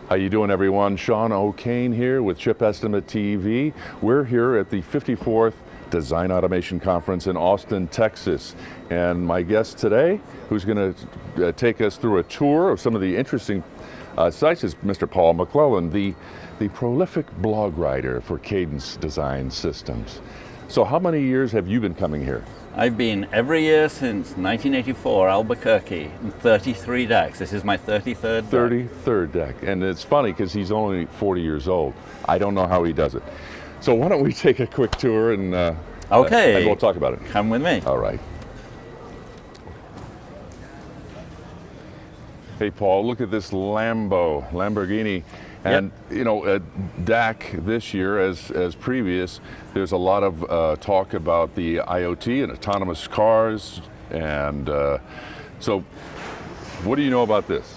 How you doing, everyone? Sean O'Kane here with Chip Estimate TV. We're here at the 54th Design Automation Conference in Austin, Texas. And my guest today, who's going to take us through a tour of some of the interesting sites, is Mr. Paul McClellan, the prolific blog writer for Cadence Design Systems. So how many years have you been coming here? I've been every year since 1984, Albuquerque, and 33 DACs. This is my 33rd DAC. 33rd DAC. And it's funny because he's only 40 years old. I don't know how he does it. So why don't we take a quick tour and okay, we'll talk about it. Come with me. All right. Hey, Paul, look at this Lamborghini. And, you know, DAC this year, as previous, there's a lot of talk about the IoT and autonomous cars. And so what do you know about this?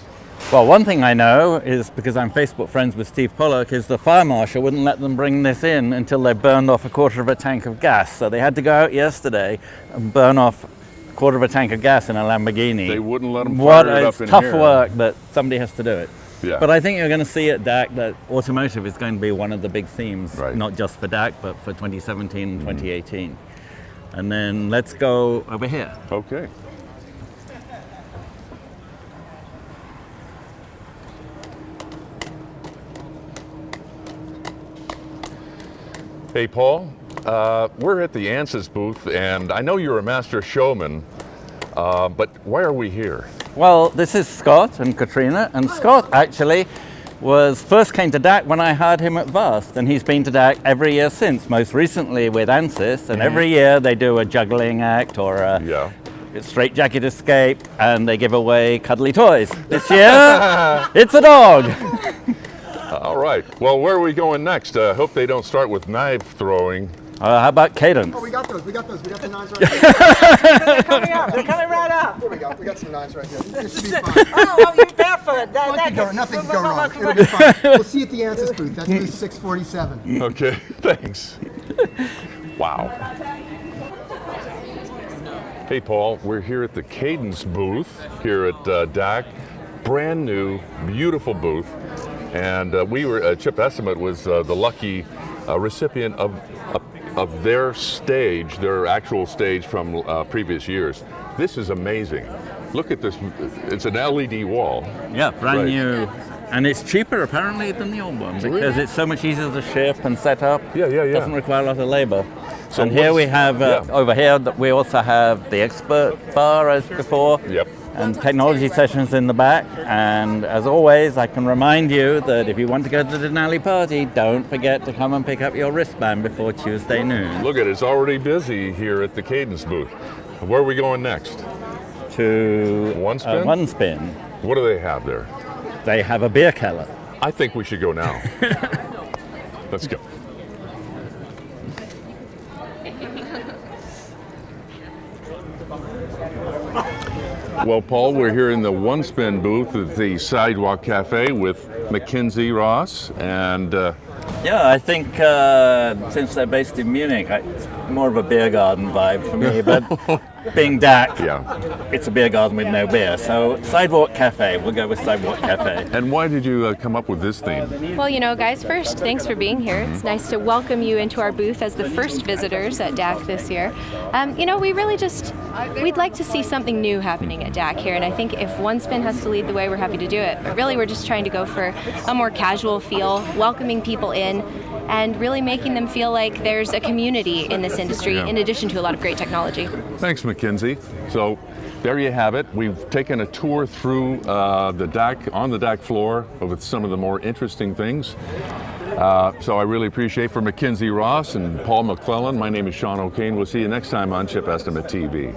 Well, one thing I know is, because I'm Facebook friends with Steve Pollock, is the fire marshal wouldn't let them bring this in until they burned off a quarter of a tank of gas. So they had to go out yesterday and burn off a quarter of a tank of gas in a Lamborghini. They wouldn't let them fire it up in here. It's tough work, but somebody has to do it. Yeah. But I think you're going to see at DAC that automotive is going to be one of the big themes, right, not just for DAC, but for 2017 and 2018. And then let's go over here. Okay. Hey, Paul, we're at the ANSYS booth, and I know you're a master showman, but why are we here? Well, this is Scott and Katrina, and Scott actually first came to DAC when I hired him at Vast, and he's been to DAC every year since, most recently with ANSYS, and every year they do a juggling act or a straight jacket escape, and they give away cuddly toys. This year, it's a dog. All right. Well, where are we going next? Hope they don't start with knife throwing. How about Cadence? Oh, we got those. We got the knives right here. They're coming up. They're coming right up. Here we go. We got some knives right here. This should be fine. Oh, well, you're barefoot. Nothing can go wrong. It'll be fine. We'll see you at the ANSYS booth. That's booth 647. Okay, thanks. Wow. Hey, Paul, we're here at the Cadence booth here at DAC. Brand new, beautiful booth. And we were, Chip Estimate was the lucky recipient of their stage, their actual stage from previous years. This is amazing. Look at this, it's an LED wall. Yeah, brand new. And it's cheaper apparently than the old one because it's so much easier to ship and set up. Yeah. Doesn't require a lot of labor. So and here we have, over here, we also have the expert bar as before. Yep. And technology sessions in the back. And as always, I can remind you that if you want to go to the Denali party, don't forget to come and pick up your wristband before Tuesday noon. Look at it, it's already busy here at the Cadence booth. Where are we going next? To One Spin? One Spin. What do they have there? They have a beer keller. I think we should go now. Let's go. Well, Paul, we're here in the One Spin booth at the Sidewalk Cafe with Mackenzie Ross, and yeah, I think since they're based in Munich, it's more of a beer garden vibe for me, but being DAC, it's a beer garden with no beer. So Sidewalk Cafe, we'll go with Sidewalk Cafe. And why did you come up with this theme? Well, you know, guys, first, thanks for being here. It's nice to welcome you into our booth as the first visitors at DAC this year. You know, we really we'd like to see something new happening at DAC here, and I think if One Spin has to lead the way, we're happy to do it. But really, we're just trying to go for a more casual feel, welcoming people in, and really making them feel like there's a community in this industry, in addition to a lot of great technology. Thanks, Mackenzie. So there you have it. We've taken a tour through the DAC, on the DAC floor with some of the more interesting things. So I really appreciate for Mackenzie Ross and Paul McClellan. My name is Sean O'Kane. We'll see you next time on Chip Estimate TV.